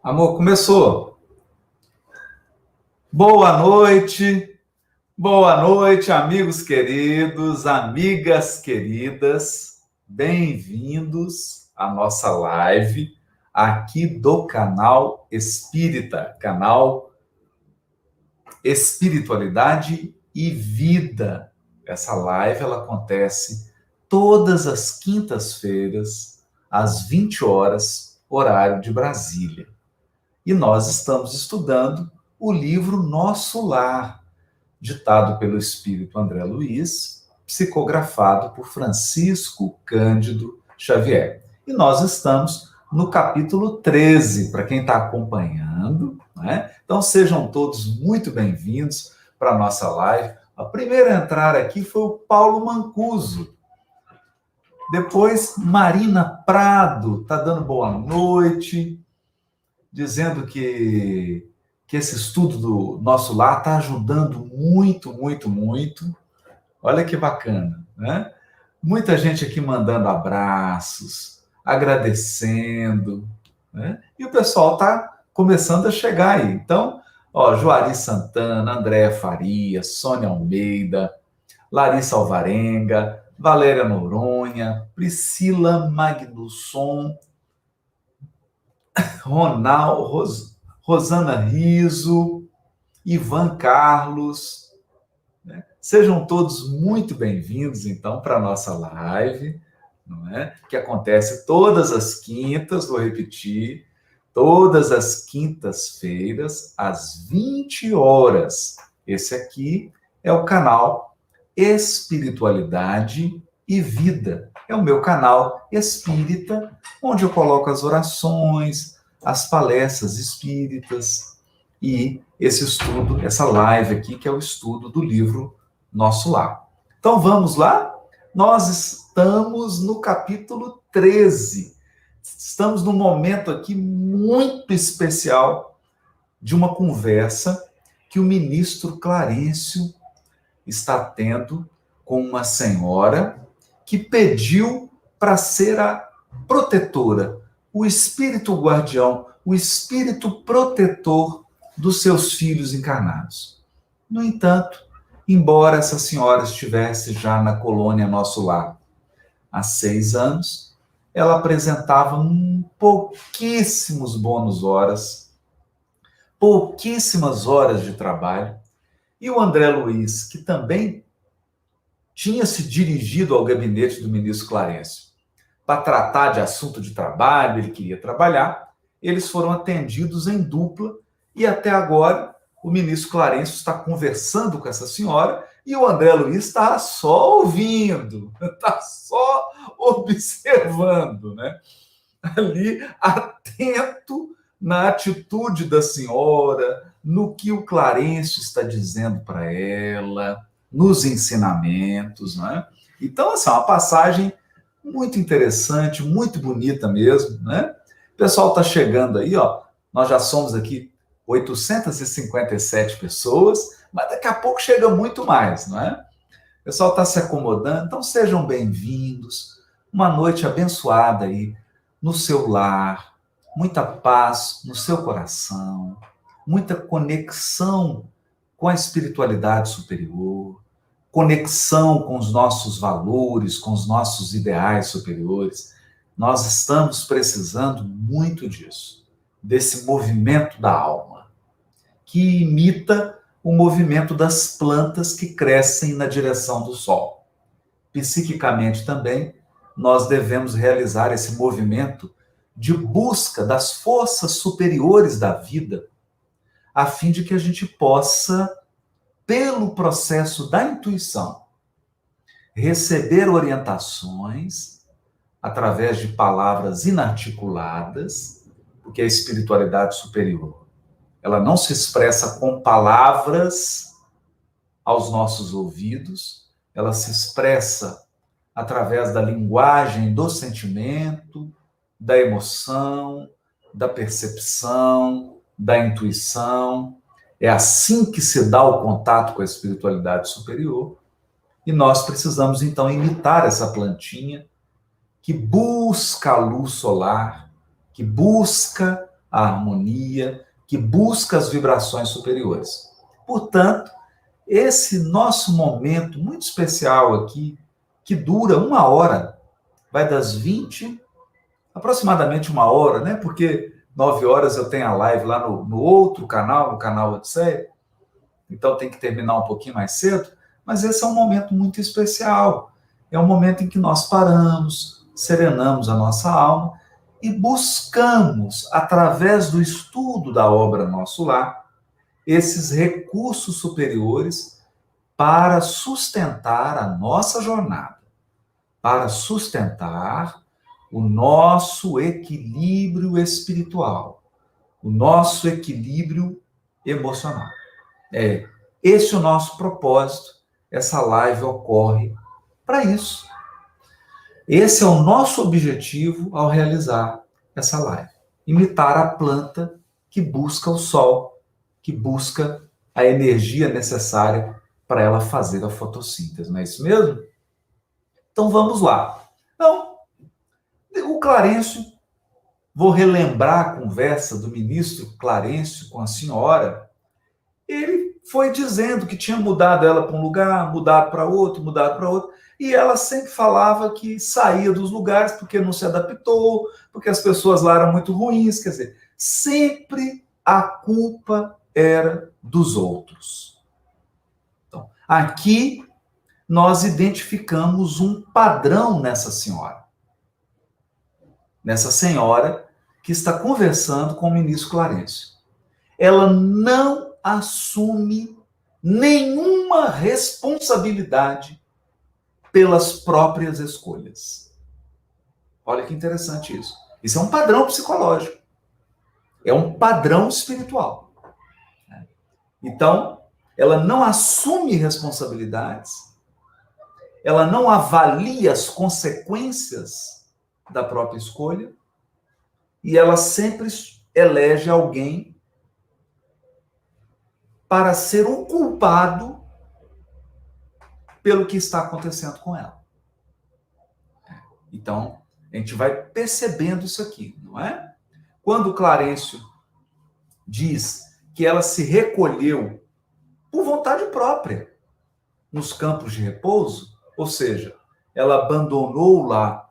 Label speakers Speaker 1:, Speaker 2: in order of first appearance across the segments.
Speaker 1: Amor, começou. Boa noite, amigos queridos, amigas queridas. Bem-vindos à nossa live aqui do canal Espírita, canal Espiritualidade e Vida. Essa live ela acontece todas as quintas-feiras, às 20 horas, horário de Brasília. E nós estamos estudando o livro Nosso Lar, ditado pelo espírito André Luiz, psicografado por Francisco Cândido Xavier. E nós estamos no capítulo 13, para quem está acompanhando, né? Então sejam todos muito bem-vindos para a nossa live. A primeira a entrar aqui foi o Paulo Mancuso. Depois, Marina Prado está dando boa noite, dizendo que esse estudo do Nosso Lar está ajudando muito, muito, muito. Olha que bacana, né? Muita gente aqui mandando abraços, agradecendo, né? E o pessoal está começando a chegar aí. Então, ó, Juari Santana, Andréa Faria, Sônia Almeida, Larissa Alvarenga, Valéria Noronha, Priscila Magnusson, Rosana Riso, Ivan Carlos, né? Sejam todos muito bem-vindos, então, para a nossa live, não é? Que acontece todas as quintas, vou repetir, todas as quintas-feiras, às 20 horas. Esse aqui é o canal Espiritualidade e Vida. É o meu canal espírita, onde eu coloco as orações, as palestras espíritas e esse estudo, essa live aqui, que é o estudo do livro Nosso Lar. Então vamos lá? Nós estamos no capítulo 13. Estamos num momento aqui muito especial de uma conversa que o ministro Clarencio está tendo com uma senhora que pediu para ser a protetora, o espírito guardião, o espírito protetor dos seus filhos encarnados. No entanto, embora essa senhora estivesse já na colônia Nosso Lar há 6 anos, ela apresentava pouquíssimas horas de trabalho, e o André Luiz, que também tinha se dirigido ao gabinete do ministro Clarencio para tratar de assunto de trabalho, ele queria trabalhar, eles foram atendidos em dupla, e até agora o ministro Clarencio está conversando com essa senhora e o André Luiz está só ouvindo, está só observando, né? Ali, atento na atitude da senhora, no que o Clarencio está dizendo para ela, nos ensinamentos, né? Então, assim, é uma passagem muito interessante, muito bonita mesmo, né? O pessoal está chegando aí, ó. Nós já somos aqui 857 pessoas, mas daqui a pouco chega muito mais, não é? O pessoal está se acomodando, então sejam bem-vindos. Uma noite abençoada aí no seu lar, muita paz no seu coração, muita conexão com a espiritualidade superior, conexão com os nossos valores, com os nossos ideais superiores. Nós estamos precisando muito disso, desse movimento da alma, que imita o movimento das plantas que crescem na direção do sol. Psiquicamente também, nós devemos realizar esse movimento de busca das forças superiores da vida, a fim de que a gente possa, pelo processo da intuição, receber orientações através de palavras inarticuladas, porque a espiritualidade superior, ela não se expressa com palavras aos nossos ouvidos, ela se expressa através da linguagem do sentimento, da emoção, da percepção, da intuição. É assim que se dá o contato com a espiritualidade superior. E nós precisamos, então, imitar essa plantinha que busca a luz solar, que busca a harmonia, que busca as vibrações superiores. Portanto, esse nosso momento muito especial aqui, que dura 1 hora, vai das 20, aproximadamente 1 hora, né? Porque 9 horas eu tenho a live lá no outro canal, no canal Odisseia, então tem que terminar um pouquinho mais cedo, mas esse é um momento muito especial. É um momento em que nós paramos, serenamos a nossa alma e buscamos, através do estudo da obra Nosso Lar, esses recursos superiores para sustentar a nossa jornada, para sustentar o nosso equilíbrio espiritual, o nosso equilíbrio emocional. Esse é o nosso propósito. Essa live ocorre para isso. Esse é o nosso objetivo ao realizar essa live. Imitar a planta que busca o sol, que busca a energia necessária para ela fazer a fotossíntese. Não é isso mesmo? Então vamos lá. Então, o Clarencio, vou relembrar a conversa do ministro Clarencio com a senhora. Ele foi dizendo que tinha mudado ela para um lugar, mudado para outro, e ela sempre falava que saía dos lugares porque não se adaptou, porque as pessoas lá eram muito ruins, quer dizer, sempre a culpa era dos outros. Então, aqui nós identificamos um padrão nessa senhora. Nessa senhora que está conversando com o ministro Clarencio. Ela não assume nenhuma responsabilidade pelas próprias escolhas. Olha que interessante isso. Isso é um padrão psicológico. É um padrão espiritual. Então, ela não assume responsabilidades, ela não avalia as consequências da própria escolha, e ela sempre elege alguém para ser o culpado pelo que está acontecendo com ela. Então, a gente vai percebendo isso aqui, não é? Quando o Clarencio diz que ela se recolheu por vontade própria nos campos de repouso, ou seja, ela abandonou lá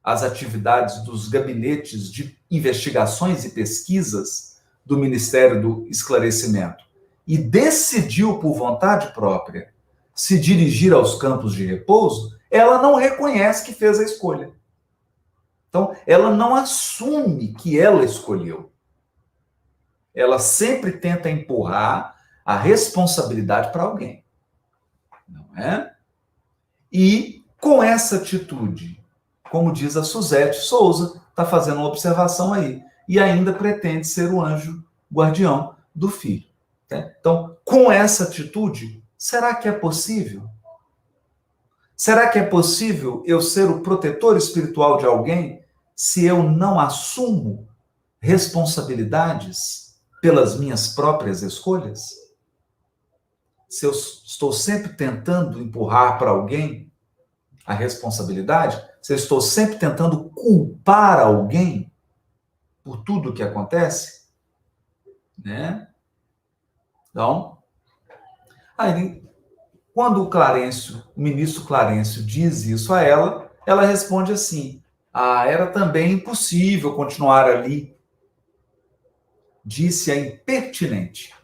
Speaker 1: as atividades dos gabinetes de investigações e pesquisas do Ministério do Esclarecimento e decidiu por vontade própria se dirigir aos campos de repouso, ela não reconhece que fez a escolha. Então, ela não assume que ela escolheu. Ela sempre tenta empurrar a responsabilidade para alguém. Não é? E com essa atitude, como diz a Suzete Souza, está fazendo uma observação aí, e ainda pretende ser o anjo guardião do filho. Né? Então, com essa atitude, será que é possível? Será que é possível eu ser o protetor espiritual de alguém se eu não assumo responsabilidades pelas minhas próprias escolhas? Se eu estou sempre tentando empurrar para alguém a responsabilidade, se eu estou sempre tentando culpar alguém por tudo o que acontece, né? Então, aí, quando o ministro Clarencio diz isso a ela, ela responde assim: era também impossível continuar ali. Disse a impertinente: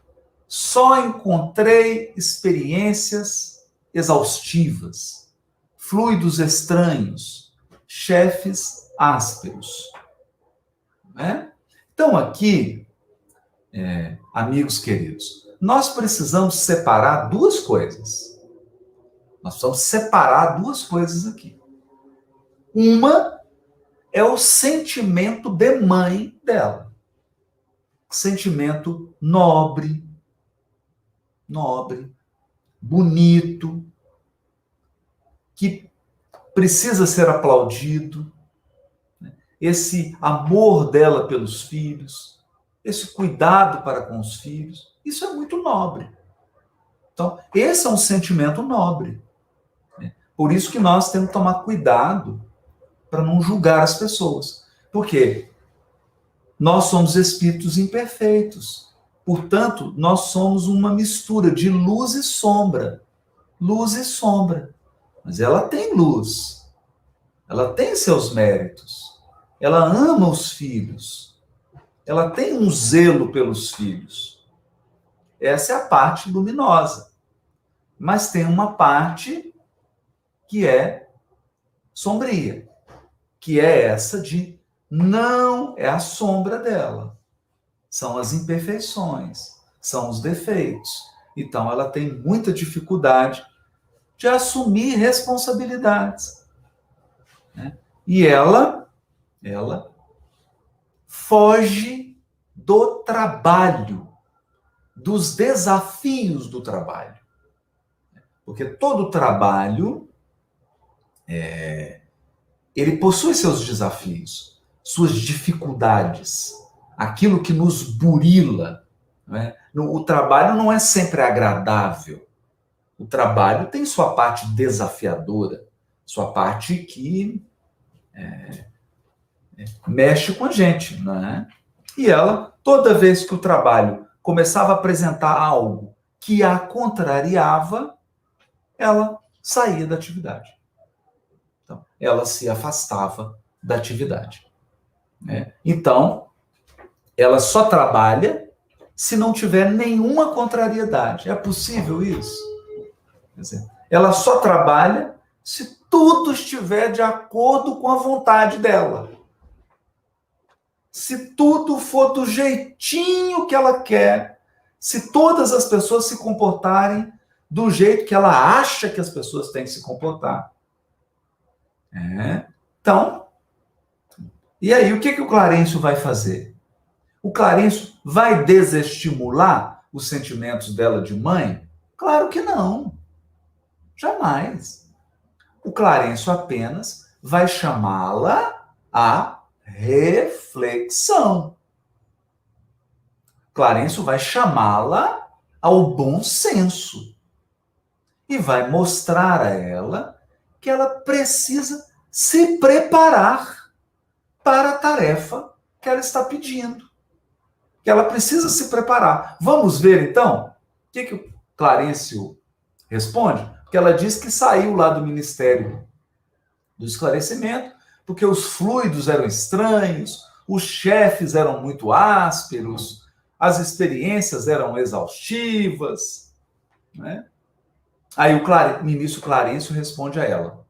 Speaker 1: só encontrei experiências exaustivas, fluidos estranhos, chefes ásperos. Né? Então, aqui, amigos queridos, nós precisamos separar duas coisas. Nós precisamos separar duas coisas aqui. Uma é o sentimento de mãe dela. Sentimento nobre, bonito, que precisa ser aplaudido. Esse amor dela pelos filhos, esse cuidado para com os filhos, isso é muito nobre. Então, esse é um sentimento nobre. Por isso que nós temos que tomar cuidado para não julgar as pessoas. Por quê? Nós somos espíritos imperfeitos. Portanto, nós somos uma mistura de luz e sombra. Luz e sombra. Mas ela tem luz. Ela tem seus méritos. Ela ama os filhos. Ela tem um zelo pelos filhos. Essa é a parte luminosa. Mas tem uma parte que é sombria, que é essa de não é a sombra dela. São as imperfeições, são os defeitos. Então, ela tem muita dificuldade de assumir responsabilidades. Né? E ela foge do trabalho, dos desafios do trabalho. Porque todo trabalho, ele possui seus desafios, suas dificuldades, aquilo que nos burila. Né? O trabalho não é sempre agradável. O trabalho tem sua parte desafiadora, sua parte que mexe com a gente. Né? E ela, toda vez que o trabalho começava a apresentar algo que a contrariava, ela saía da atividade. Então, ela se afastava da atividade. Né? Então, ela só trabalha se não tiver nenhuma contrariedade. É possível isso? Quer dizer, ela só trabalha se tudo estiver de acordo com a vontade dela. Se tudo for do jeitinho que ela quer, se todas as pessoas se comportarem do jeito que ela acha que as pessoas têm que se comportar. Então, e aí o que o Clarencio vai fazer? O Clarencio vai desestimular os sentimentos dela de mãe? Claro que não. Jamais. O Clarencio apenas vai chamá-la à reflexão. Clarencio vai chamá-la ao bom senso. E vai mostrar a ela que ela precisa se preparar para a tarefa que ela está pedindo. Que ela precisa se preparar. Vamos ver, então, o que o Clarencio responde? Porque ela diz que saiu lá do Ministério do Esclarecimento, porque os fluidos eram estranhos, os chefes eram muito ásperos, as experiências eram exaustivas. Né? Aí o ministro Clarencio responde a ela: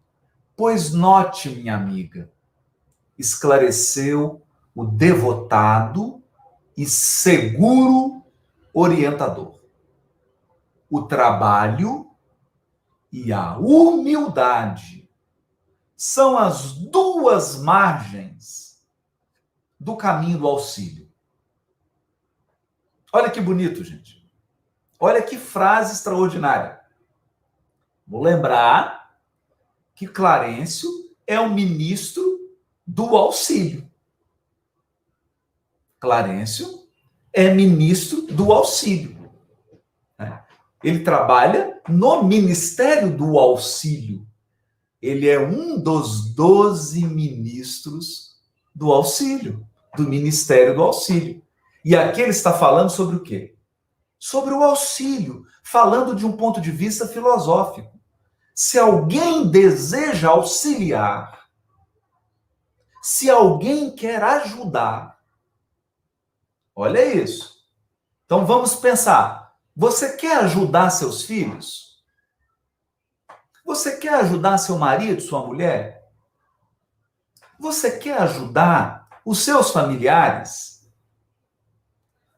Speaker 1: pois note, minha amiga, esclareceu o devotado e seguro orientador. O trabalho e a humildade são as duas margens do caminho do auxílio. Olha que bonito, gente. Olha que frase extraordinária. Vou lembrar que Clarencio é o ministro do auxílio. Clarencio é ministro do auxílio. Ele trabalha no Ministério do Auxílio. Ele é um dos 12 ministros do auxílio, do Ministério do Auxílio. E aqui ele está falando sobre o quê? Sobre o auxílio, falando de um ponto de vista filosófico. Se alguém deseja auxiliar, se alguém quer ajudar, olha isso. Então vamos pensar. Você quer ajudar seus filhos? Você quer ajudar seu marido, sua mulher? Você quer ajudar os seus familiares?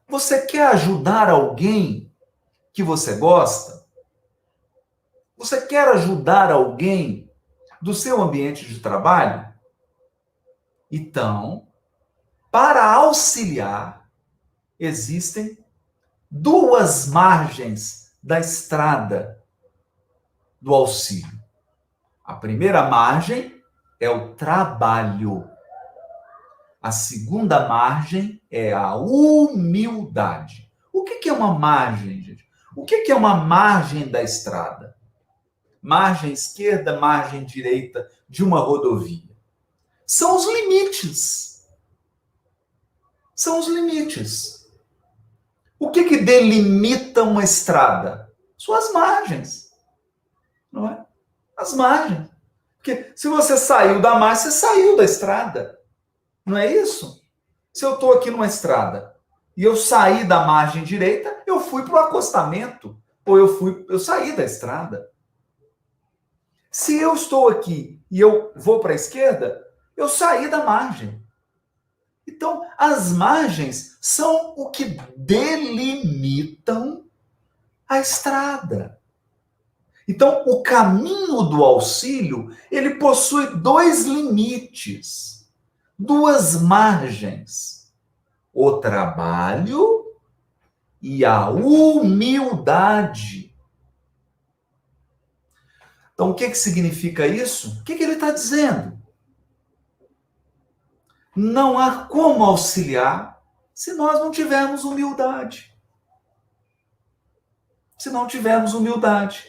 Speaker 1: Você quer ajudar alguém que você gosta? Você quer ajudar alguém do seu ambiente de trabalho? Então, para auxiliar, existem duas margens da estrada do auxílio. A primeira margem é o trabalho. A segunda margem é a humildade. O que é uma margem, gente? O que é uma margem da estrada? Margem esquerda, margem direita de uma rodovia. São os limites. são os limites. O que delimita uma estrada? Suas margens. Não é? As margens. Porque se você saiu da margem, você saiu da estrada. Não é isso? Se eu estou aqui numa estrada e eu saí da margem direita, eu fui para o acostamento. Ou eu saí da estrada. Se eu estou aqui e eu vou para a esquerda, eu saí da margem. Então, as margens são o que delimitam a estrada. Então, o caminho do auxílio, ele possui dois limites, duas margens: o trabalho e a humildade. Então, o que significa isso? O que ele está dizendo? Não há como auxiliar se nós não tivermos humildade. Se não tivermos humildade.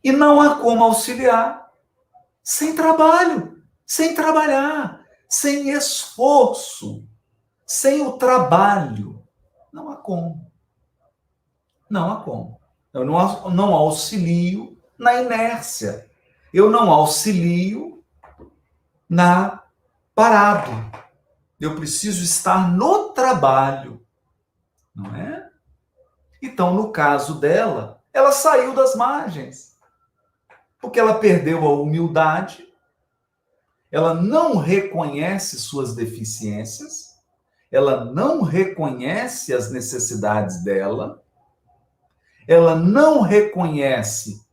Speaker 1: E não há como auxiliar sem trabalho, sem trabalhar, sem esforço, sem o trabalho. Não há como. Não há como. Eu não auxilio na inércia. Eu não auxilio na parado. Eu preciso estar no trabalho. Não é? Então, no caso dela, ela saiu das margens. Porque ela perdeu a humildade, ela não reconhece suas deficiências, ela não reconhece as necessidades dela, ela não reconhece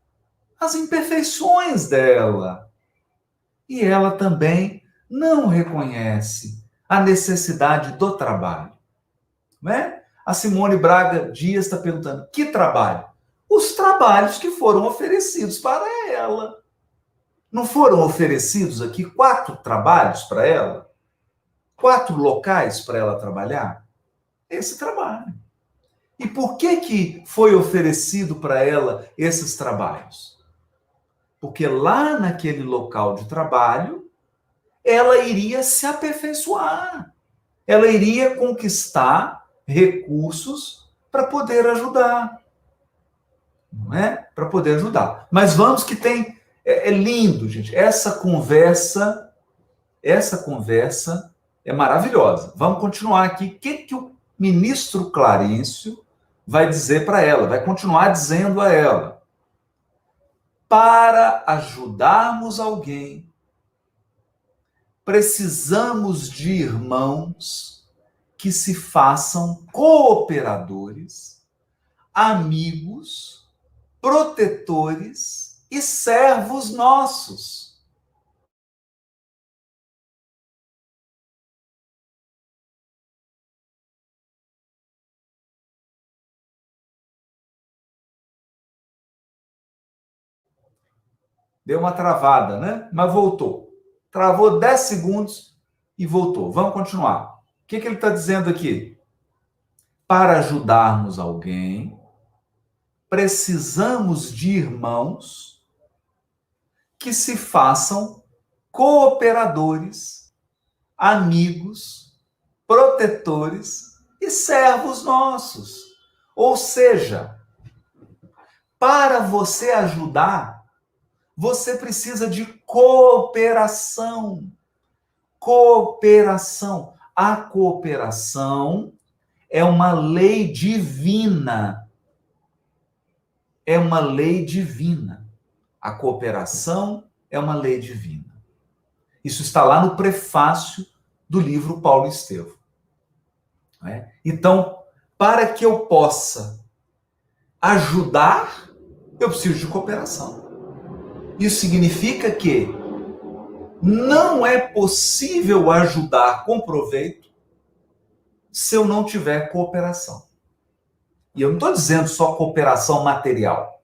Speaker 1: as imperfeições dela. E ela também não reconhece a necessidade do trabalho. Não é? A Simone Braga Dias está perguntando: que trabalho? Os trabalhos que foram oferecidos para ela. Não foram oferecidos aqui 4 trabalhos para ela? 4 locais para ela trabalhar? Esse trabalho. E por que foi oferecido para ela esses trabalhos? Porque lá naquele local de trabalho, ela iria se aperfeiçoar. Ela iria conquistar recursos para poder ajudar. Não é? Para poder ajudar. Mas vamos que tem... É lindo, gente. Essa conversa é maravilhosa. Vamos continuar aqui. O que o ministro Clarencio vai dizer para ela? Vai continuar dizendo a ela: para ajudarmos alguém, precisamos de irmãos que se façam cooperadores, amigos, protetores e servos nossos. Deu uma travada, né? Mas voltou. Travou 10 segundos e voltou. Vamos continuar. O que ele está dizendo aqui? Para ajudarmos alguém, precisamos de irmãos que se façam cooperadores, amigos, protetores e servos nossos. Ou seja, para você ajudar, você precisa de cooperação. Cooperação. A cooperação é uma lei divina. É uma lei divina. A cooperação é uma lei divina. Isso está lá no prefácio do livro Paulo Estevão. Então, para que eu possa ajudar, eu preciso de cooperação. Isso significa que não é possível ajudar com proveito se eu não tiver cooperação. E eu não estou dizendo só cooperação material.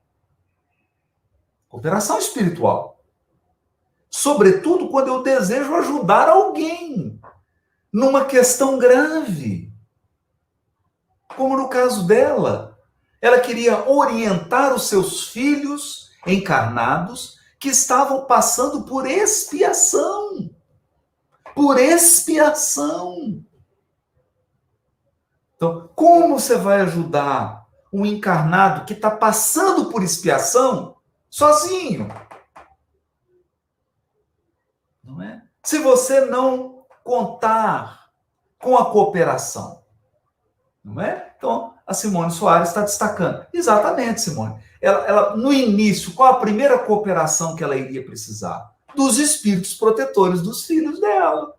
Speaker 1: Cooperação espiritual. Sobretudo quando eu desejo ajudar alguém numa questão grave. Como no caso dela. Ela queria orientar os seus filhos encarnados que estavam passando por expiação. Por expiação. Então, como você vai ajudar um encarnado que está passando por expiação sozinho? Não é? Se você não contar com a cooperação, não é? Então, a Simone Soares está destacando. Exatamente, Simone. Ela, no início, qual a primeira cooperação que ela iria precisar? Dos espíritos protetores dos filhos dela.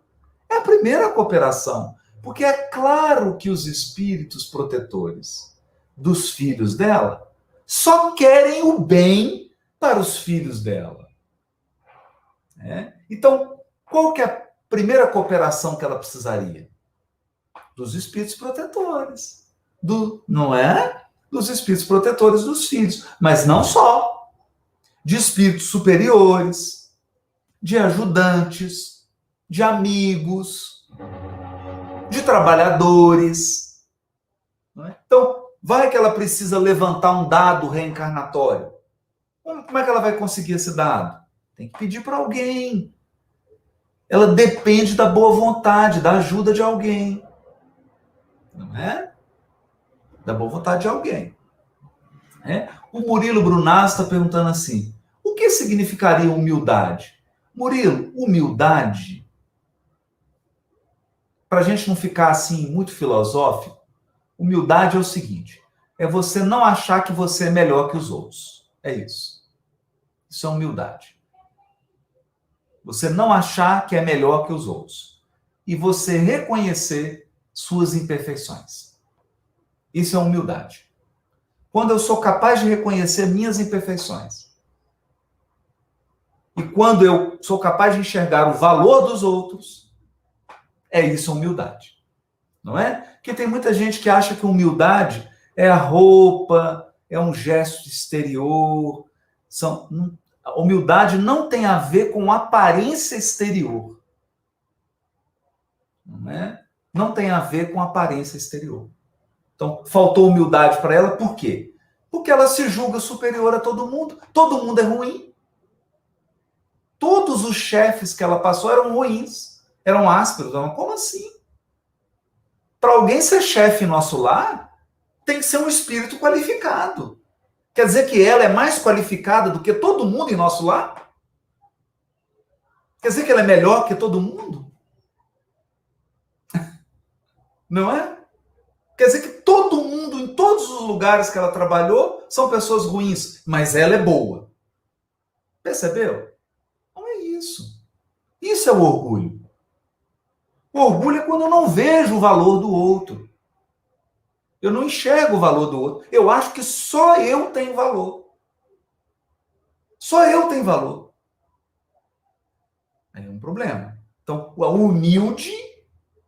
Speaker 1: É a primeira cooperação. Porque é claro que os espíritos protetores dos filhos dela só querem o bem para os filhos dela. Então, qual que é a primeira cooperação que ela precisaria? Dos espíritos protetores. Não é? Dos espíritos protetores dos filhos. Mas não só. De espíritos superiores, de ajudantes, de amigos, de trabalhadores. Não é? Então, vai que ela precisa levantar um dado reencarnatório. Como é que ela vai conseguir esse dado? Tem que pedir para alguém. Ela depende da boa vontade, da ajuda de alguém. Não é? Da boa vontade de alguém. O Murilo Brunaz está perguntando assim, o que significaria humildade? Murilo, humildade, para a gente não ficar assim muito filosófico, humildade é o seguinte, é você não achar que você é melhor que os outros. É isso. Isso é humildade. Você não achar que é melhor que os outros. E você reconhecer suas imperfeições. Isso é humildade. Quando eu sou capaz de reconhecer minhas imperfeições. E quando eu sou capaz de enxergar o valor dos outros, é isso a humildade. Não é? Porque tem muita gente que acha que humildade é a roupa, é um gesto exterior. A humildade não tem a ver com aparência exterior. Não é? Não tem a ver com aparência exterior. Então, faltou humildade para ela, por quê? Porque ela se julga superior a todo mundo é ruim. Todos os chefes que ela passou eram ruins, eram ásperos. Como assim? Para alguém ser chefe em nosso lar, tem que ser um espírito qualificado. Quer dizer que ela é mais qualificada do que todo mundo em nosso lar? Quer dizer que ela é melhor que todo mundo? Não é? Quer dizer que todo mundo, em todos os lugares que ela trabalhou, são pessoas ruins, mas ela é boa. Percebeu? Não é isso. Isso é o orgulho. O orgulho é quando eu não vejo o valor do outro. Eu não enxergo o valor do outro. Eu acho que só eu tenho valor. Só eu tenho valor. Aí é um problema. Então, o humilde,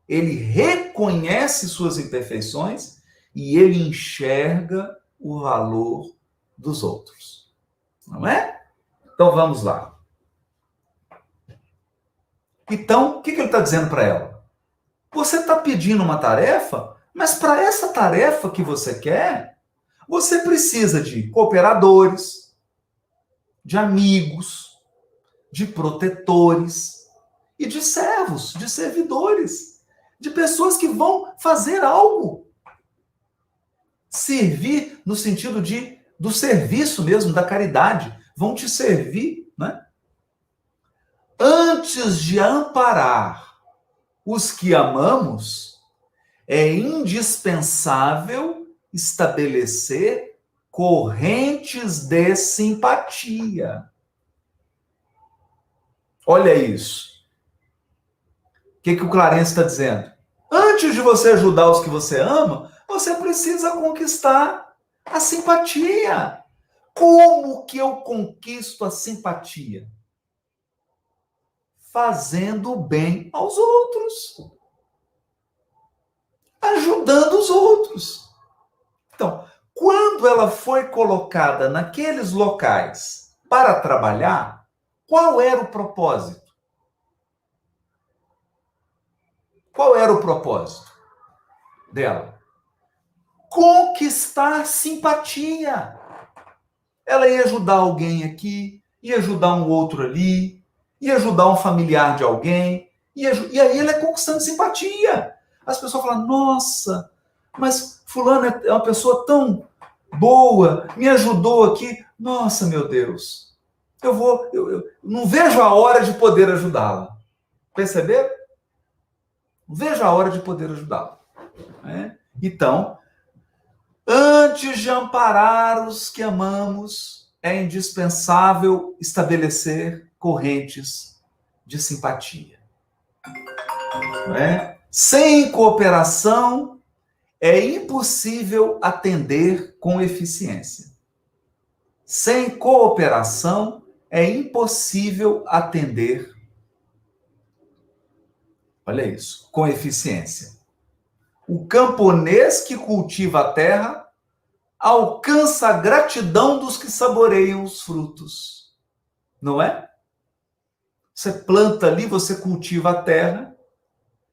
Speaker 1: ele reconhece suas imperfeições e ele enxerga o valor dos outros. Não é? Então, vamos lá. Então, o que ele está dizendo para ela? Você está pedindo uma tarefa, mas para essa tarefa que você quer, você precisa de cooperadores, de amigos, de protetores e de servos, de servidores, de pessoas que vão fazer algo. Servir no sentido do serviço mesmo, da caridade. Vão te servir, né? Antes de amparar os que amamos, é indispensável estabelecer correntes de simpatia. Olha isso. O que o Clarence está dizendo? Antes de você ajudar os que você ama, você precisa conquistar a simpatia. Como que eu conquisto a simpatia? Fazendo bem aos outros. Ajudando os outros. Então, quando ela foi colocada naqueles locais para trabalhar, qual era o propósito? Qual era o propósito dela? Conquistar simpatia. Ela ia ajudar alguém aqui, ia ajudar um outro ali, ia ajudar um familiar de alguém, e aí ela é conquistando simpatia. As pessoas falam, nossa, Mas fulano é uma pessoa tão boa, me ajudou aqui. Nossa, meu Deus, eu não vejo a hora de poder ajudá-la. Perceberam? Não vejo a hora de poder ajudá-la. Né? Então, antes de amparar os que amamos, é indispensável estabelecer correntes de simpatia. Não é? Sem cooperação, é impossível atender com eficiência. Sem cooperação, é impossível atender, olha isso, com eficiência. O camponês que cultiva a terra alcança a gratidão dos que saboreiam os frutos. Não é? Você planta ali, você cultiva a terra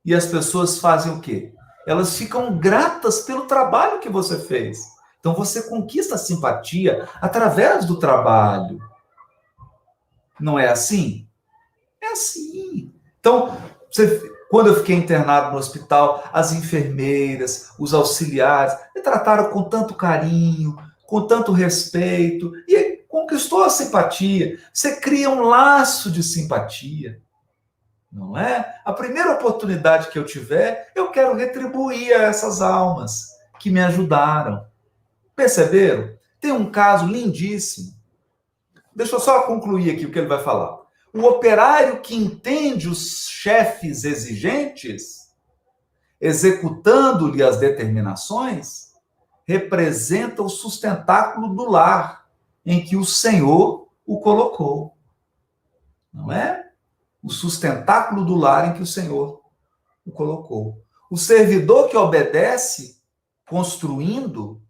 Speaker 1: e as pessoas fazem o quê? Elas ficam gratas pelo trabalho que você fez. Então você conquista a simpatia através do trabalho. Não é assim? É assim. Então, quando eu fiquei internado no hospital, as enfermeiras, os auxiliares, me trataram com tanto carinho, com tanto respeito, e conquistou a simpatia. Você cria um laço de simpatia, não é? A primeira oportunidade que eu tiver, eu quero retribuir a essas almas que me ajudaram. Perceberam? Tem um caso lindíssimo. Deixa eu só concluir aqui o que ele vai falar. O operário que entende os chefes exigentes, executando-lhe as determinações, representa o sustentáculo do lar em que o Senhor o colocou. Não é? O sustentáculo do lar em que o Senhor o colocou. O servidor que obedece, construindo,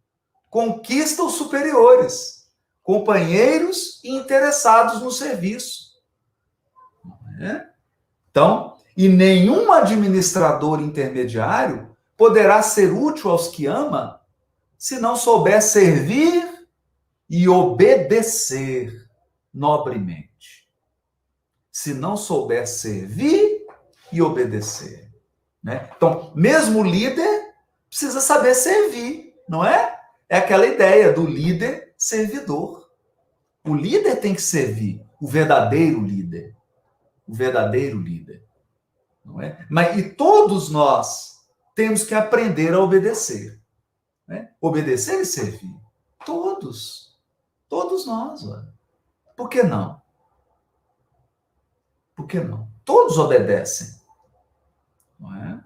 Speaker 1: conquista os superiores, companheiros e interessados no serviço. Então, e nenhum administrador intermediário poderá ser útil aos que ama se não souber servir e obedecer nobremente. Se não souber servir e obedecer. Né? Então, mesmo o líder precisa saber servir, não é? É aquela ideia do líder servidor. O líder tem que servir, o verdadeiro líder. O verdadeiro líder. Não é? Mas, e todos nós temos que aprender a obedecer. Né? Obedecer e servir. Todos. Todos nós. Olha. Por que não? Por que não? Todos obedecem. Não é?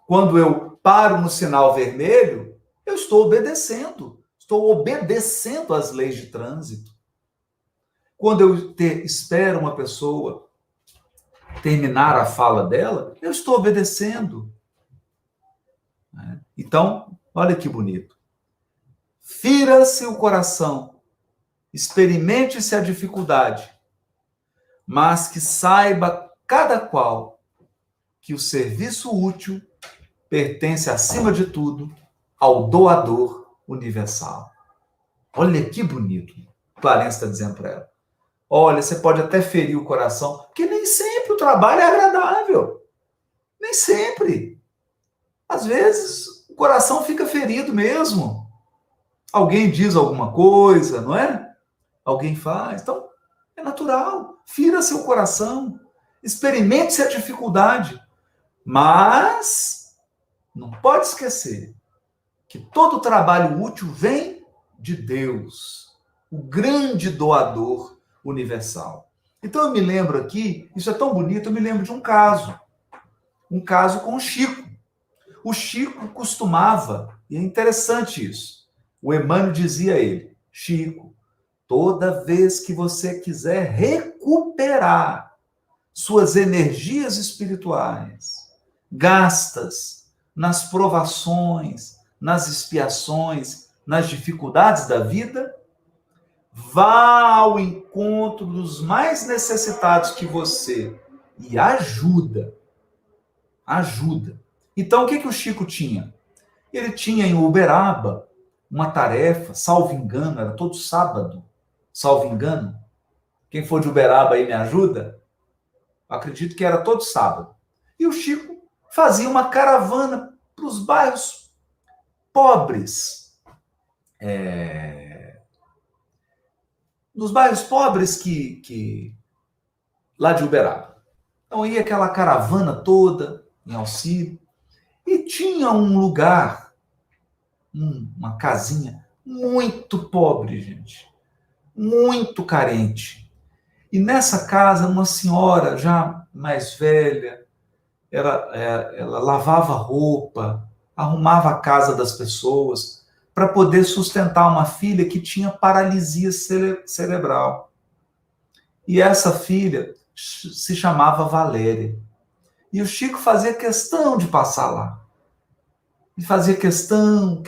Speaker 1: Quando eu paro no sinal vermelho, eu estou obedecendo. Estou obedecendo às leis de trânsito. Quando eu espero uma pessoa terminar a fala dela, eu estou obedecendo. Então, olha que bonito. Fira-se o coração, experimente-se a dificuldade, mas que saiba cada qual que o serviço útil pertence, acima de tudo, ao doador universal. Olha que bonito. Clarence está dizendo para ela. Olha, você pode até ferir o coração, porque nem sempre o trabalho é agradável. Nem sempre. Às vezes, o coração fica ferido mesmo. Alguém diz alguma coisa, não é? Alguém faz. Então, é natural. Fira seu coração. Experimente a dificuldade. Mas, não pode esquecer que todo trabalho útil vem de Deus, o grande doador universal. Então, eu me lembro aqui, isso é tão bonito, eu me lembro de um caso com o Chico. O Chico costumava, e é interessante isso, o Emmanuel dizia a ele, Chico, toda vez que você quiser recuperar suas energias espirituais, gastas nas provações, nas expiações, nas dificuldades da vida, vá ao encontro dos mais necessitados que você e ajuda. Ajuda. Então, o que o Chico tinha? Ele tinha em Uberaba uma tarefa, salvo engano, era todo sábado, salvo engano. Quem for de Uberaba aí me ajuda? Acredito que era todo sábado. E o Chico fazia uma caravana para os bairros pobres, nos bairros pobres lá de Uberaba. Então ia aquela caravana toda em auxílio e tinha um lugar, uma casinha muito pobre, gente, muito carente. E nessa casa, uma senhora já mais velha, ela lavava roupa, arrumava a casa das pessoas para poder sustentar uma filha que tinha paralisia cerebral. E essa filha se chamava Valéria. E o Chico fazia questão de passar lá. E fazia questão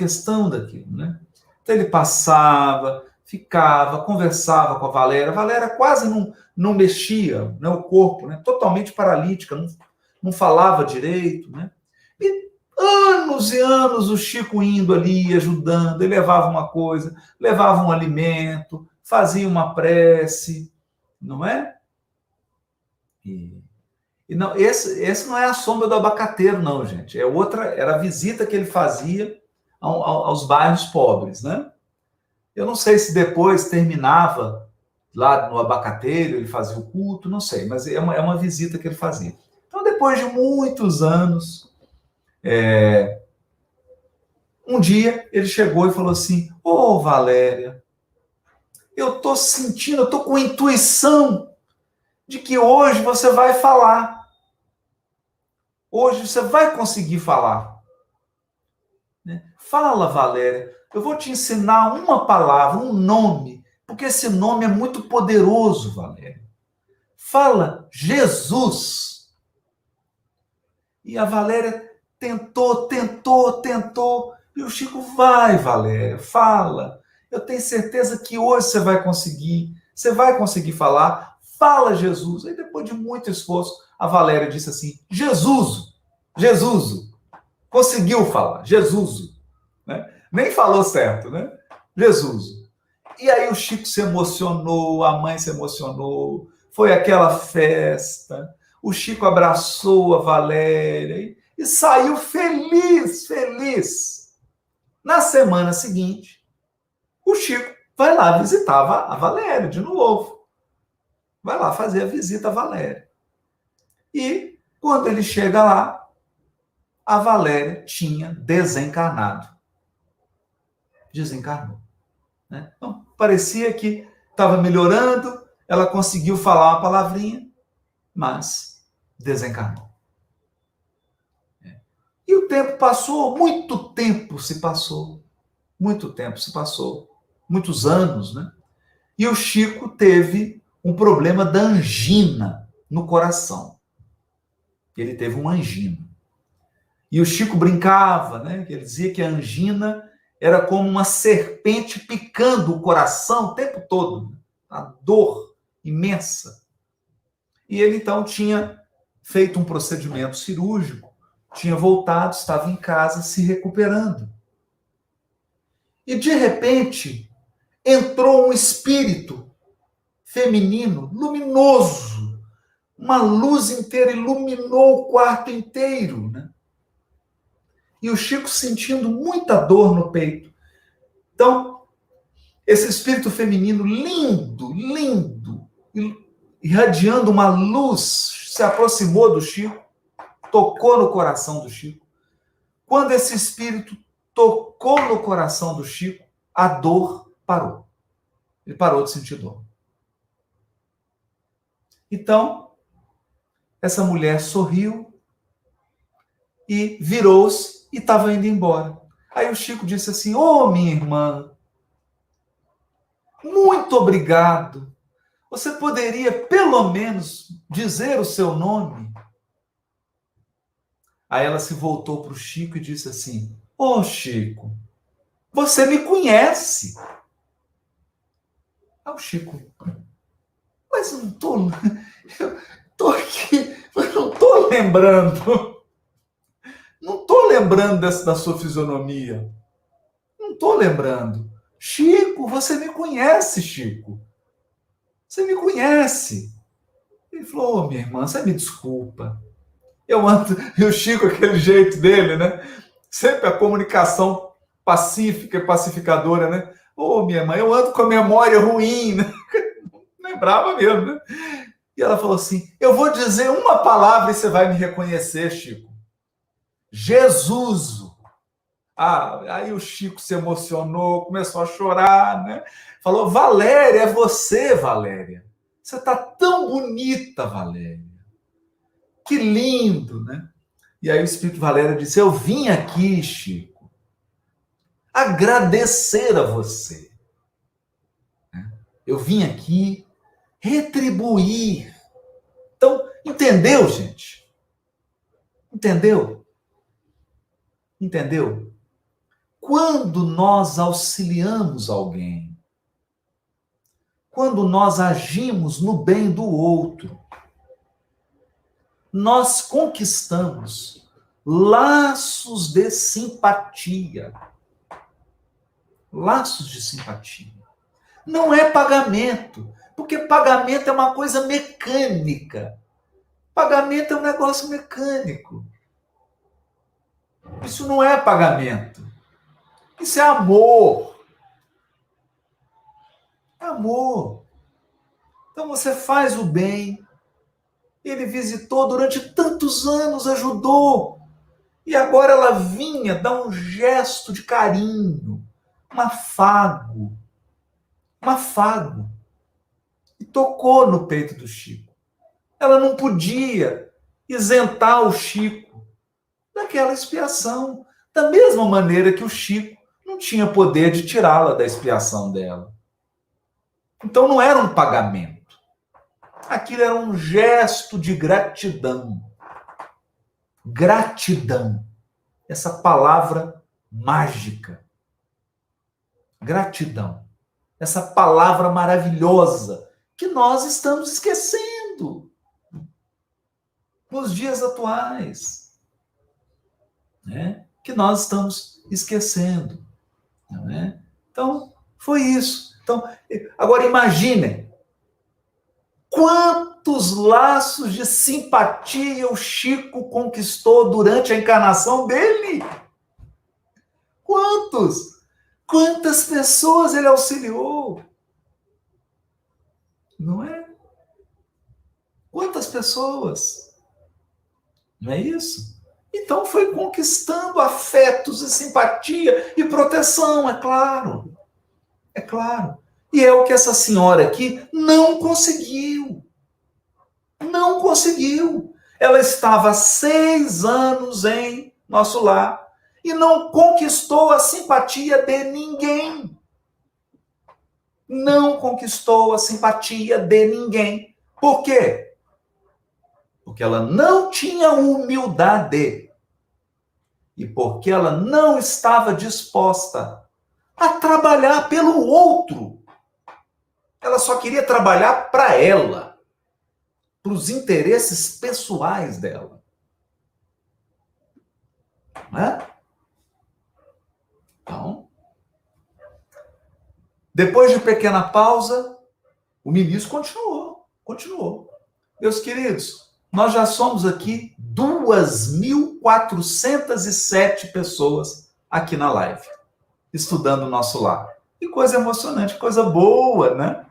Speaker 1: daquilo, né? Então ele passava, ficava, conversava com a Valéria. A Valéria quase não mexia, né, o corpo, né, totalmente paralítica, não falava direito, né? E anos e anos o Chico indo ali, ajudando, ele levava uma coisa, levava um alimento, fazia uma prece, não é? E não, esse não é a sombra do abacateiro, não, gente. Era a visita que ele fazia aos bairros pobres, né? Eu não sei se depois terminava lá no abacateiro, ele fazia o culto, não sei, mas é uma visita que ele fazia. Então, depois de muitos anos, um dia ele chegou e falou assim: Ô, Valéria, eu tô sentindo, eu tô com intuição de que hoje você vai falar. Hoje você vai conseguir falar. Fala, Valéria. Eu vou te ensinar uma palavra, um nome, porque esse nome é muito poderoso, Valéria. Fala, Jesus. E a Valéria tentou. E o Chico, vai, Valéria, fala. Eu tenho certeza que hoje você vai conseguir falar. Fala, Jesus. Aí depois de muito esforço, a Valéria disse assim, Jesus. Conseguiu falar, Jesus. Né? Nem falou certo, né? Jesus. E aí o Chico se emocionou, a mãe se emocionou, foi aquela festa, o Chico abraçou a Valéria e saiu feliz. Na semana seguinte, o Chico vai lá visitar a Valéria de novo. Vai lá fazer a visita à Valéria. E quando ele chega lá, a Valéria tinha desencarnado. Desencarnou. Né? Então, parecia que estava melhorando, ela conseguiu falar uma palavrinha, mas desencarnou. E o tempo passou, muito tempo se passou, muitos anos, né? E o Chico teve um problema da angina no coração. Ele teve uma angina. E o Chico brincava, né? Ele dizia que a angina era como uma serpente picando o coração o tempo todo. A dor imensa. E ele, então, tinha feito um procedimento cirúrgico, tinha voltado, estava em casa se recuperando. E, de repente, entrou um espírito feminino, luminoso. Uma luz inteira iluminou o quarto inteiro, né? E o Chico sentindo muita dor no peito. Então, esse espírito feminino lindo, irradiando uma luz, se aproximou do Chico, tocou no coração do Chico. Quando esse espírito tocou no coração do Chico, a dor parou. Ele parou de sentir dor. Então, essa mulher sorriu e virou-se e estava indo embora. Aí o Chico disse assim, ô, minha irmã, muito obrigado. Você poderia, pelo menos, dizer o seu nome? Aí ela se voltou para o Chico e disse assim, ô, Chico, você me conhece. Aí o Chico, mas eu tô aqui, mas não tô lembrando. Não tô lembrando da sua fisionomia. Não tô lembrando. Chico, você me conhece, Chico. Você me conhece. Ele falou, ô, minha irmã, você me desculpa. Eu ando, e o Chico, aquele jeito dele, né? Sempre a comunicação pacífica e pacificadora, né? Ô, minha mãe, eu ando com a memória ruim, né? Lembrava mesmo, né? E ela falou assim, eu vou dizer uma palavra e você vai me reconhecer, Chico. Jesus. Aí o Chico se emocionou, começou a chorar, né? Falou, Valéria, é você, Valéria. Você está tão bonita, Valéria. Que lindo, né? E aí o Espírito Valéria disse, eu vim aqui, Chico, agradecer a você. Eu vim aqui retribuir. Então, entendeu, gente? Entendeu? Entendeu? Quando nós auxiliamos alguém, quando nós agimos no bem do outro, nós conquistamos laços de simpatia. Laços de simpatia. Não é pagamento, porque pagamento é uma coisa mecânica. Pagamento é um negócio mecânico. Isso não é pagamento. Isso é amor. É amor. Então você faz o bem. Ele visitou durante tantos anos, ajudou. E agora ela vinha dar um gesto de carinho, um afago. Um afago. E tocou no peito do Chico. Ela não podia isentar o Chico daquela expiação. Da mesma maneira que o Chico não tinha poder de tirá-la da expiação dela. Então não era um pagamento. Aquilo era um gesto de gratidão. Gratidão. Essa palavra mágica. Gratidão. Essa palavra maravilhosa que nós estamos esquecendo nos dias atuais. Né? Que nós estamos esquecendo. Não é? Então, foi isso. Então, agora imaginem quantos laços de simpatia o Chico conquistou durante a encarnação dele. Quantos? Quantas pessoas ele auxiliou? Não é? Quantas pessoas? Não é isso? Então foi conquistando afetos e simpatia e proteção, é claro. É claro. E é o que essa senhora aqui não conseguiu. Não conseguiu. Ela estava há 6 anos em nosso lar e não conquistou a simpatia de ninguém. Não conquistou a simpatia de ninguém. Por quê? Porque ela não tinha humildade. E porque ela não estava disposta a trabalhar pelo outro. Ela só queria trabalhar para ela, para os interesses pessoais dela. Não é? Então, depois de pequena pausa, o ministro continuou. Meus queridos, nós já somos aqui 2.407 pessoas aqui na live, estudando o nosso lar. Que coisa emocionante, coisa boa, né?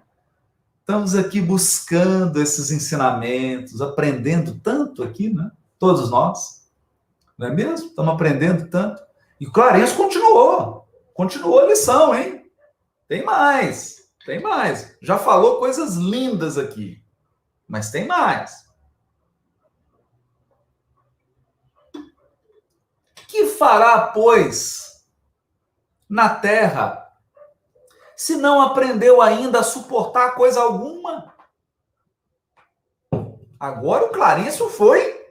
Speaker 1: Estamos aqui buscando esses ensinamentos, aprendendo tanto aqui, né? Todos nós. Não é mesmo? Estamos aprendendo tanto. E Clarence continuou a lição, hein? Tem mais. Já falou coisas lindas aqui, mas tem mais. Que fará, pois, na terra, se não aprendeu ainda a suportar coisa alguma? Agora o Clarencio foi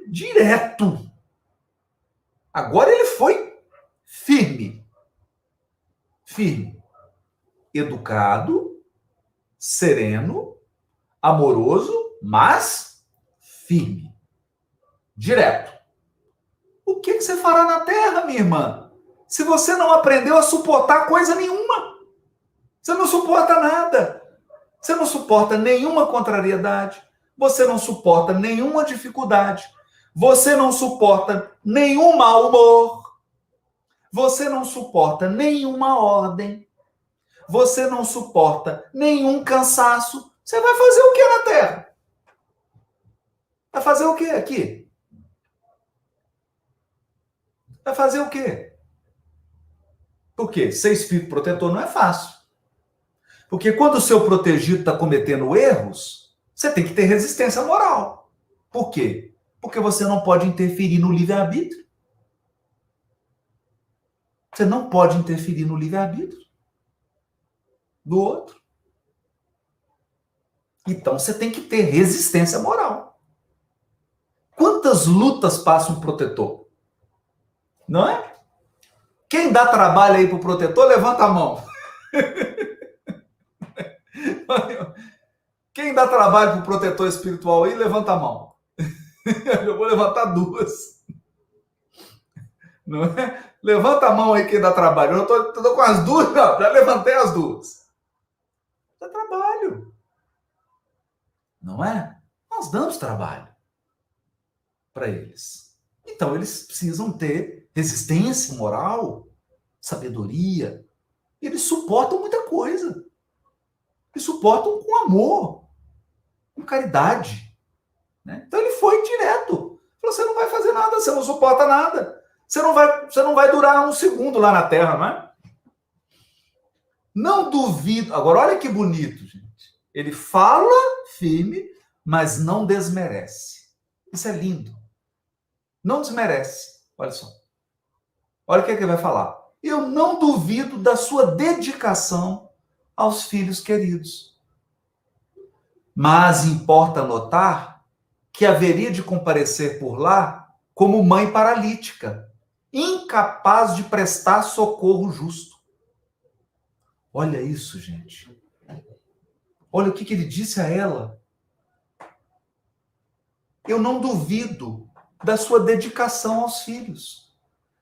Speaker 1: direto. Agora ele foi firme. Educado, sereno, amoroso, mas firme. Direto. O que você fará na terra, minha irmã? Se você não aprendeu a suportar coisa nenhuma. Você não suporta nada. Você não suporta nenhuma contrariedade. Você não suporta nenhuma dificuldade. Você não suporta nenhum mau humor. você não suporta nenhuma ordem, você não suporta nenhum cansaço, você vai fazer o que na Terra? Vai fazer o que aqui? Vai fazer o quê? Porque ser espírito protetor não é fácil. Porque quando o seu protegido está cometendo erros, você tem que ter resistência moral. Por quê? Porque você não pode interferir no livre-arbítrio. Você não pode interferir no livre-arbítrio do outro. Então você tem que ter resistência moral. Quantas lutas passa um protetor? Não é? Quem dá trabalho aí pro protetor, levanta a mão. Quem dá trabalho pro protetor espiritual aí, levanta a mão. Eu vou levantar duas. Não é? Levanta a mão aí quem dá trabalho. Eu tô com as duas, não, já levantei as duas. Dá trabalho. Não é? Nós damos trabalho para eles. Então eles precisam ter resistência moral, sabedoria. Eles suportam muita coisa. Eles suportam com amor, com caridade. Né? Então ele foi direto. Falou, você não vai fazer nada, você não suporta nada. Você não vai durar um segundo lá na Terra, não é? Não duvido. Agora, olha que bonito, gente. Ele fala firme, mas não desmerece. Isso é lindo. Não desmerece. Olha só. Olha o que ele vai falar. Eu não duvido da sua dedicação aos filhos queridos. Mas importa notar que haveria de comparecer por lá como mãe paralítica, incapaz de prestar socorro justo. Olha isso, gente. Olha o que ele disse a ela. Eu não duvido da sua dedicação aos filhos,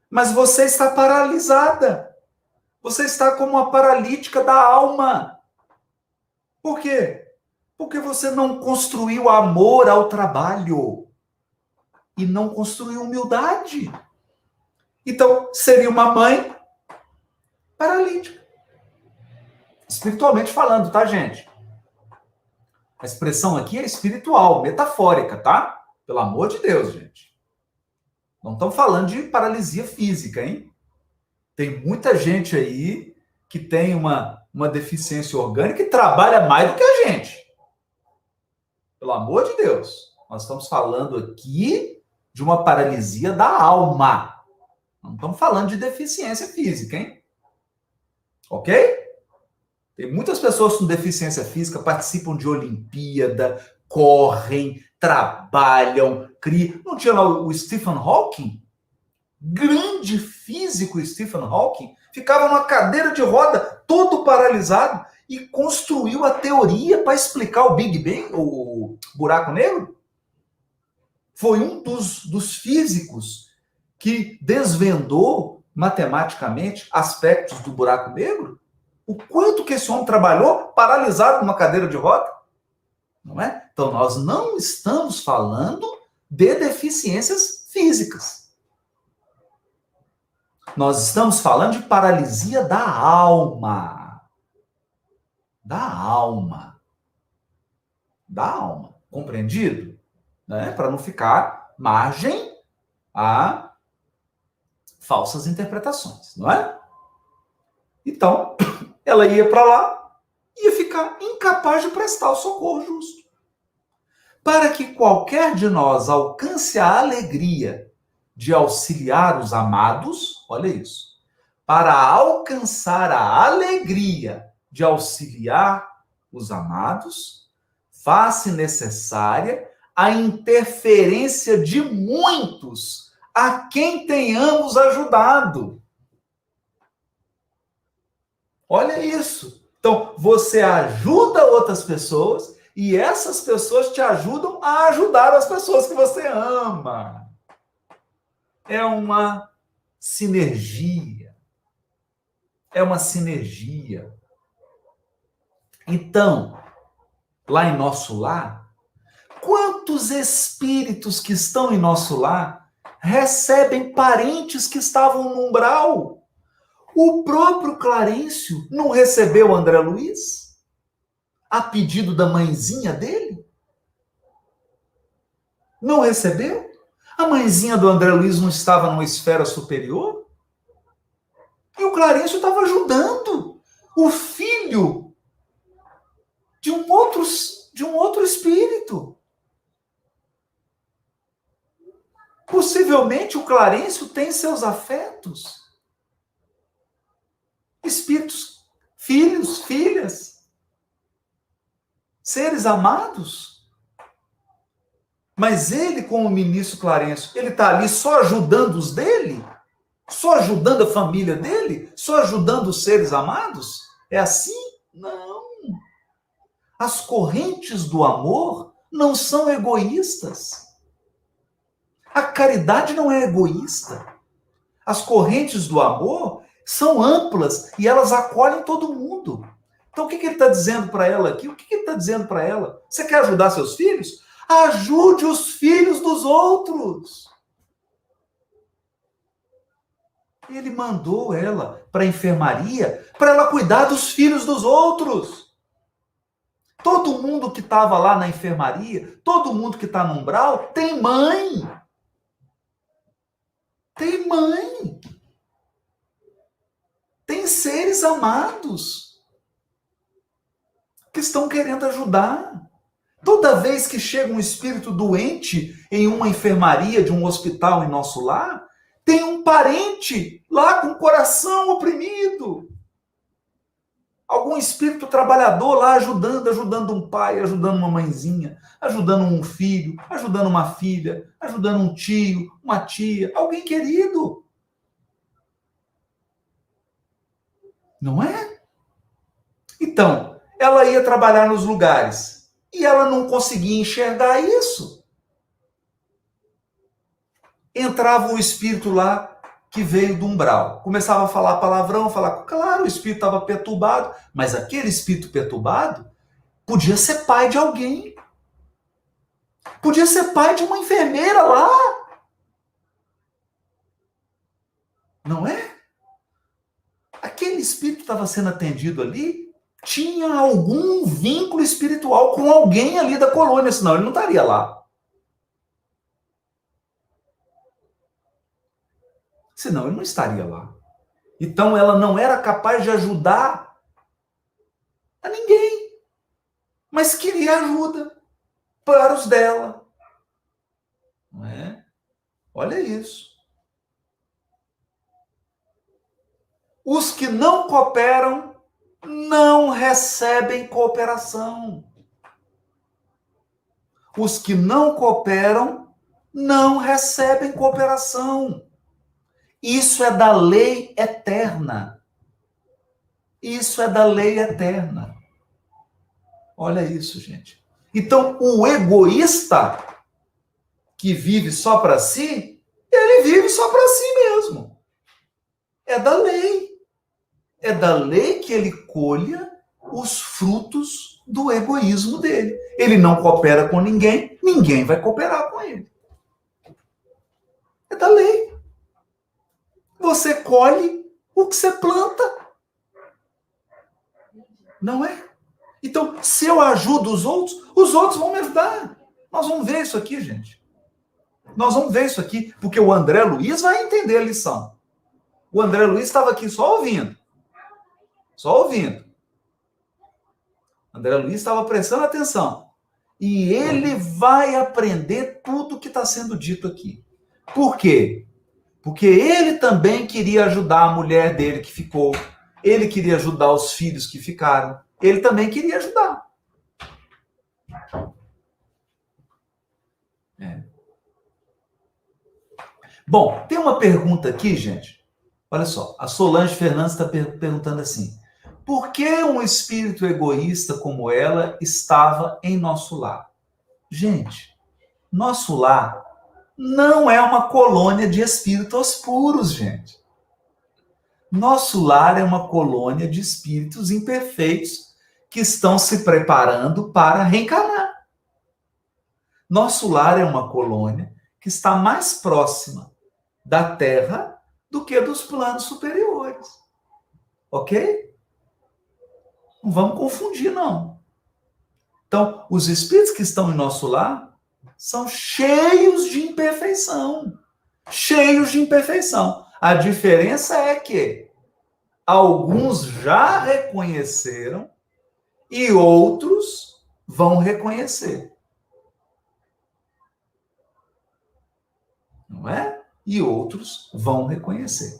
Speaker 1: mas você está paralisada. Você está como uma paralítica da alma. Por quê? Porque você não construiu amor ao trabalho e não construiu humildade. Então, seria uma mãe paralítica. Espiritualmente falando, tá, gente? A expressão aqui é espiritual, metafórica, tá? Pelo amor de Deus, gente. Não estamos falando de paralisia física, hein? Tem muita gente aí que tem uma deficiência orgânica e trabalha mais do que a gente. Pelo amor de Deus. Nós estamos falando aqui de uma paralisia da alma. Não estamos falando de deficiência física, hein? Ok? Tem muitas pessoas com deficiência física, participam de Olimpíada, correm, trabalham, criam. Não tinha lá o Stephen Hawking? Grande físico Stephen Hawking, ficava numa cadeira de roda, todo paralisado, e construiu a teoria para explicar o Big Bang, o buraco negro. Foi um dos físicos que desvendou matematicamente aspectos do buraco negro. O quanto que esse homem trabalhou paralisado numa cadeira de roda, não é? Então nós não estamos falando de deficiências físicas. Nós estamos falando de paralisia da alma. Da alma. Da alma. Compreendido? Né? Para não ficar margem a falsas interpretações, não é? Então, ela ia para lá e ia ficar incapaz de prestar o socorro justo. Para que qualquer de nós alcance a alegria de auxiliar os amados, olha isso, para alcançar a alegria de auxiliar os amados, faz-se necessária a interferência de muitos a quem tenhamos ajudado. Olha isso. Então, você ajuda outras pessoas e essas pessoas te ajudam a ajudar as pessoas que você ama. É uma sinergia. É uma sinergia. Então, lá em nosso lar, quantos espíritos que estão em nosso lar recebem parentes que estavam no umbral? O próprio Clarencio não recebeu o André Luiz a pedido da mãezinha dele? Não recebeu? A mãezinha do André Luiz não estava numa esfera superior? E o Clarencio estava ajudando o filho de um outro espírito. Possivelmente o Clarencio tem seus afetos. Espíritos, filhos, filhas, seres amados. Mas ele, como ministro Clarencio, ele está ali só ajudando os dele? Só ajudando a família dele? Só ajudando os seres amados? É assim? Não. As correntes do amor não são egoístas. A caridade não é egoísta. As correntes do amor são amplas e elas acolhem todo mundo. Então, o que ele está dizendo para ela aqui? O que ele está dizendo para ela? Você quer ajudar seus filhos? Ajude os filhos dos outros. Ele mandou ela para a enfermaria para ela cuidar dos filhos dos outros. Todo mundo que estava lá na enfermaria, todo mundo que está no umbral, tem mãe. Tem mãe. Tem seres amados que estão querendo ajudar. Toda vez que chega um espírito doente em uma enfermaria de um hospital em nosso lar, tem um parente lá com o coração oprimido. Algum espírito trabalhador lá ajudando um pai, ajudando uma mãezinha, ajudando um filho, ajudando uma filha, ajudando um tio, uma tia, alguém querido. Não é? Então, ela ia trabalhar nos lugares e ela não conseguia enxergar isso. Entrava um espírito lá que veio do umbral. Começava a falar palavrão, claro, o espírito estava perturbado, mas aquele espírito perturbado podia ser pai de alguém. Podia ser pai de uma enfermeira lá. Não é? Aquele espírito que estava sendo atendido ali tinha algum vínculo espiritual com alguém ali da colônia, senão ele não estaria lá. Senão ele não estaria lá. Então ela não era capaz de ajudar a ninguém, mas queria ajuda para os dela. Não é? Olha isso. Os que não cooperam não recebem cooperação. Os que não cooperam não recebem cooperação. Isso é da lei eterna. Isso é da lei eterna. Olha isso, gente. Então, o egoísta que vive só para si, ele vive só para si mesmo. É da lei. É da lei que ele colha os frutos do egoísmo dele. Ele não coopera com ninguém, ninguém vai cooperar com ele. É da lei. Você colhe o que você planta. Não é? Então, se eu ajudo os outros vão me ajudar. Nós vamos ver isso aqui, gente. Nós vamos ver isso aqui, porque o André Luiz vai entender a lição. O André Luiz estava aqui só ouvindo. Só ouvindo. André Luiz estava prestando atenção. E ele vai aprender tudo que está sendo dito aqui. Por quê? Porque ele também queria ajudar a mulher dele que ficou. Ele queria ajudar os filhos que ficaram. Ele também queria ajudar. É. Bom, tem uma pergunta aqui, gente. Olha só, a Solange Fernandes está perguntando assim: por que um espírito egoísta como ela estava em nosso lar? Gente, nosso lar não é uma colônia de espíritos puros, gente. Nosso lar é uma colônia de espíritos imperfeitos que estão se preparando para reencarnar. Nosso lar é uma colônia que está mais próxima da Terra do que dos planos superiores. Ok? Não vamos confundir, não. Então, os espíritos que estão em nosso lar são cheios de imperfeição. Cheios de imperfeição. A diferença é que alguns já reconheceram e outros vão reconhecer. Não é? E outros vão reconhecer.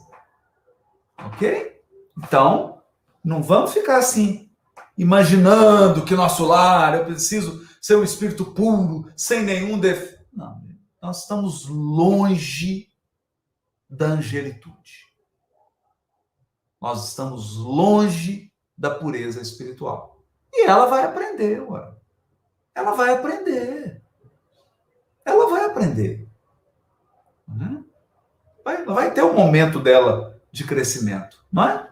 Speaker 1: Ok? Então, não vamos ficar assim, imaginando que nosso lar, eu preciso ser um espírito puro, sem nenhum defeito. Não, nós estamos longe da angelitude. Nós estamos longe da pureza espiritual. E ela vai aprender, ué. Ela vai aprender. Ela vai aprender. Vai ter um momento dela de crescimento, não é?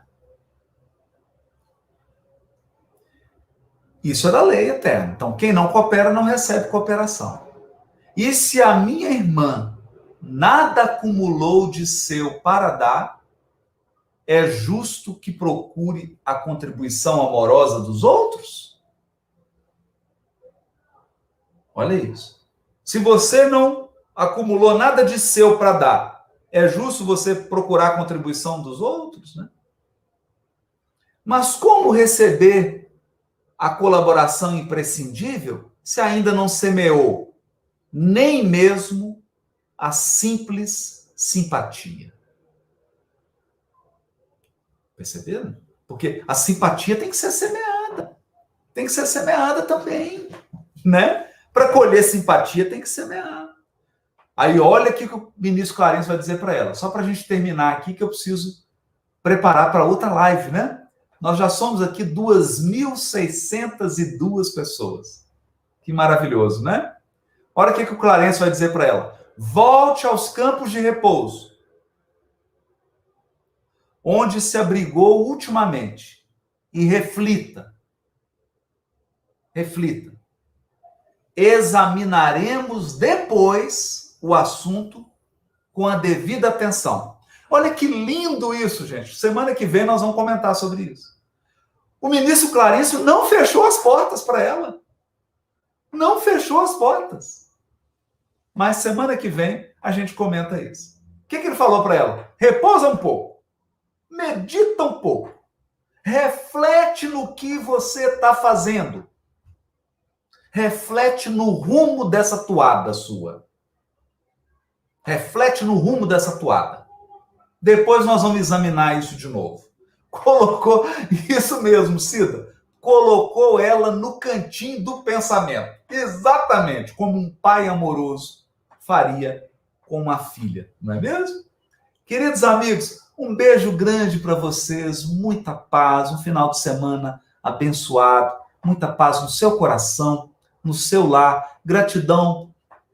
Speaker 1: Isso é da lei eterna. Então, quem não coopera não recebe cooperação. E se a minha irmã nada acumulou de seu para dar, é justo que procure a contribuição amorosa dos outros? Olha isso. Se você não acumulou nada de seu para dar, é justo você procurar a contribuição dos outros, né? Mas como receber a colaboração imprescindível se ainda não semeou nem mesmo a simples simpatia? Perceberam? Porque a simpatia tem que ser semeada. Tem que ser semeada também, né? Para colher simpatia tem que semear. Aí olha o que o ministro Clarence vai dizer para ela. Só para a gente terminar aqui, que eu preciso preparar para outra live, né? Nós já somos aqui 2.602 pessoas. Que maravilhoso, né? Olha o que o Clarence vai dizer para ela. Volte aos campos de repouso, onde se abrigou ultimamente, e reflita. Reflita. Examinaremos depois o assunto com a devida atenção. Olha que lindo isso, gente. Semana que vem nós vamos comentar sobre isso. O ministro Clarencio não fechou as portas para ela. Não fechou as portas. Mas semana que vem a gente comenta isso. O que ele falou para ela? Repousa um pouco. Medita um pouco. Reflete no que você está fazendo. Reflete no rumo dessa toada sua. Reflete no rumo dessa toada. Depois nós vamos examinar isso de novo. Colocou, isso mesmo, Cida, colocou ela no cantinho do pensamento. Exatamente como um pai amoroso faria com uma filha, não é mesmo? Queridos amigos, um beijo grande para vocês, muita paz, um final de semana abençoado, muita paz no seu coração, no seu lar. Gratidão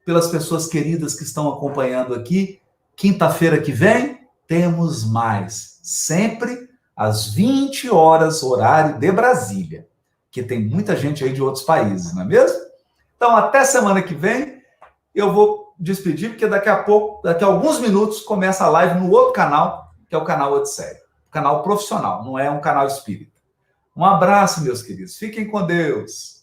Speaker 1: pelas pessoas queridas que estão acompanhando aqui. Quinta-feira que vem, temos mais. Sempre às 20 horas, horário de Brasília. Que tem muita gente aí de outros países, não é mesmo? Então, até semana que vem. Eu vou despedir, porque daqui a pouco, daqui a alguns minutos, começa a live no outro canal, que é o canal Odisseia. Canal profissional, não é um canal espírita. Um abraço, meus queridos. Fiquem com Deus.